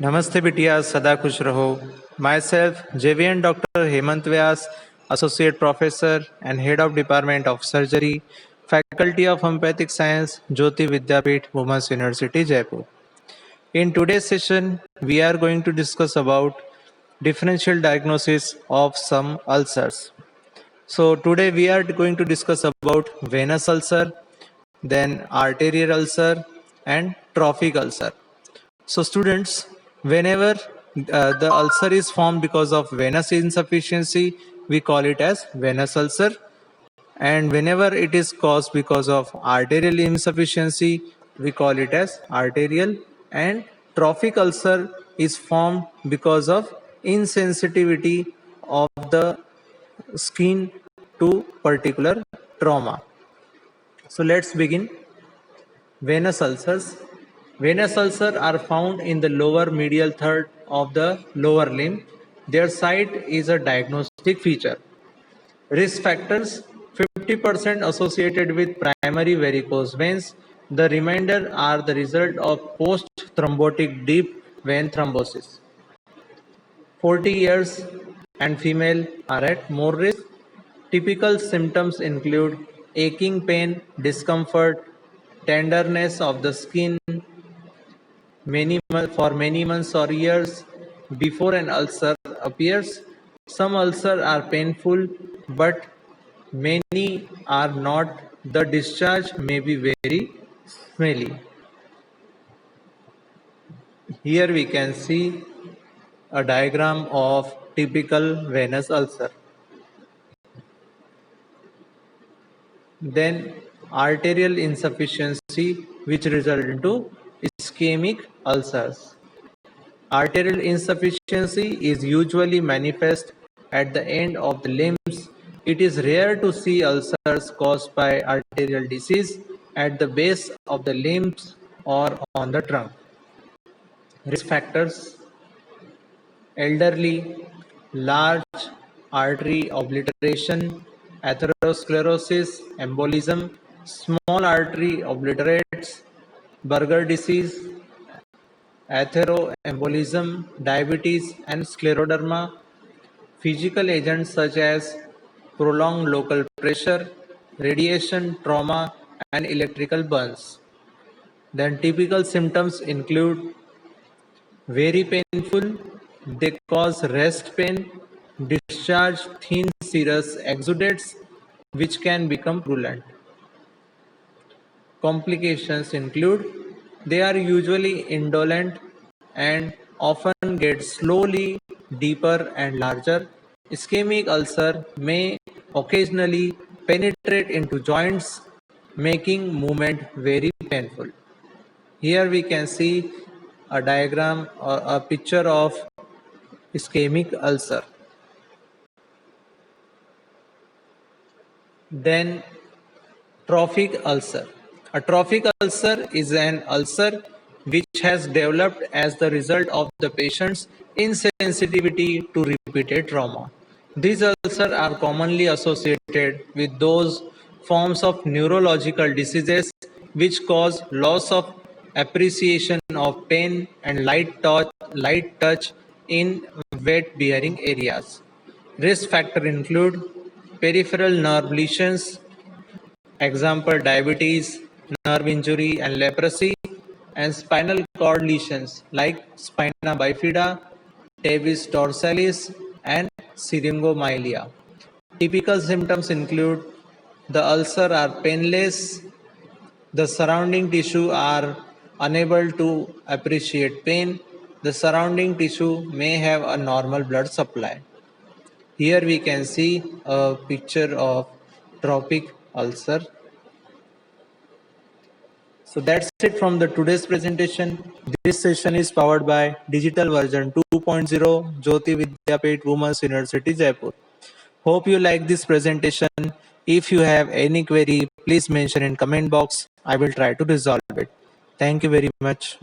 नमस्ते बिटिया, सदा खुश रहो. Myself, JVN Dr. Hemant Vyas, Associate Professor and Head of Department of Surgery, Faculty of Homeopathic Science, Jyoti Vidyapeeth, Women's University, Jaipur. In today's session, we are going to discuss about differential diagnosis of some ulcers. So today we are going to discuss about venous ulcer, then arterial ulcer, and trophic ulcer. So students, whenever the ulcer is formed because of venous insufficiency, we call it as venous ulcer. And whenever it is caused because of arterial insufficiency, we call it as arterial. And trophic ulcer is formed because of insensitivity of the skin to particular trauma. So let's begin. Venous ulcers. Venous ulcers are found in the lower medial third of the lower limb. Their site is a diagnostic feature. Risk factors: 50% associated with primary varicose veins. The remainder are the result of post-thrombotic deep vein thrombosis. 40 years and female are at more risk. Typical symptoms include aching pain, discomfort, tenderness of the skin for many months or years before an ulcer appears. Some ulcers are painful, but many are not. The discharge may be very smelly. Here we can see a diagram of typical venous ulcer. Then arterial insufficiency, which result into ischemic ulcers. Arterial insufficiency is usually manifest at the end of the limbs. It is rare to see ulcers caused by arterial disease at the base of the limbs or on the trunk. Risk factors: elderly, large artery obliteration, atherosclerosis, embolism, small artery obliterates, Burger disease, atheroembolism, diabetes, and scleroderma. Physical agents such as prolonged local pressure, radiation, trauma, and electrical burns. Then typical symptoms include very painful, they cause rest pain, discharge thin serous exudates which can become purulent. Complications include they are usually indolent and often get slowly deeper and larger. Ischemic ulcer may occasionally penetrate into joints, making movement very painful. Here we can see a diagram or a picture of ischemic ulcer. Then trophic ulcer. A trophic ulcer is an ulcer which has developed as the result of the patient's insensitivity to repeated trauma. These ulcers are commonly associated with those forms of neurological diseases which cause loss of appreciation of pain and light touch in wet bearing areas. Risk factors include peripheral nerve lesions, example diabetes, nerve injury and leprosy, and spinal cord lesions like spina bifida, tabes dorsalis, and syringomyelia. Typical symptoms include the ulcer are painless, the surrounding tissue are unable to appreciate pain, the surrounding tissue may have a normal blood supply. Here we can see a picture of trophic ulcer. So that's it from the today's presentation. This session is powered by Digital Version 2.0 Jyoti Vidyapeeth Women's University Jaipur. Hope you like this presentation. If you have any query, please mention in comment box. I will try to resolve it. Thank you very much.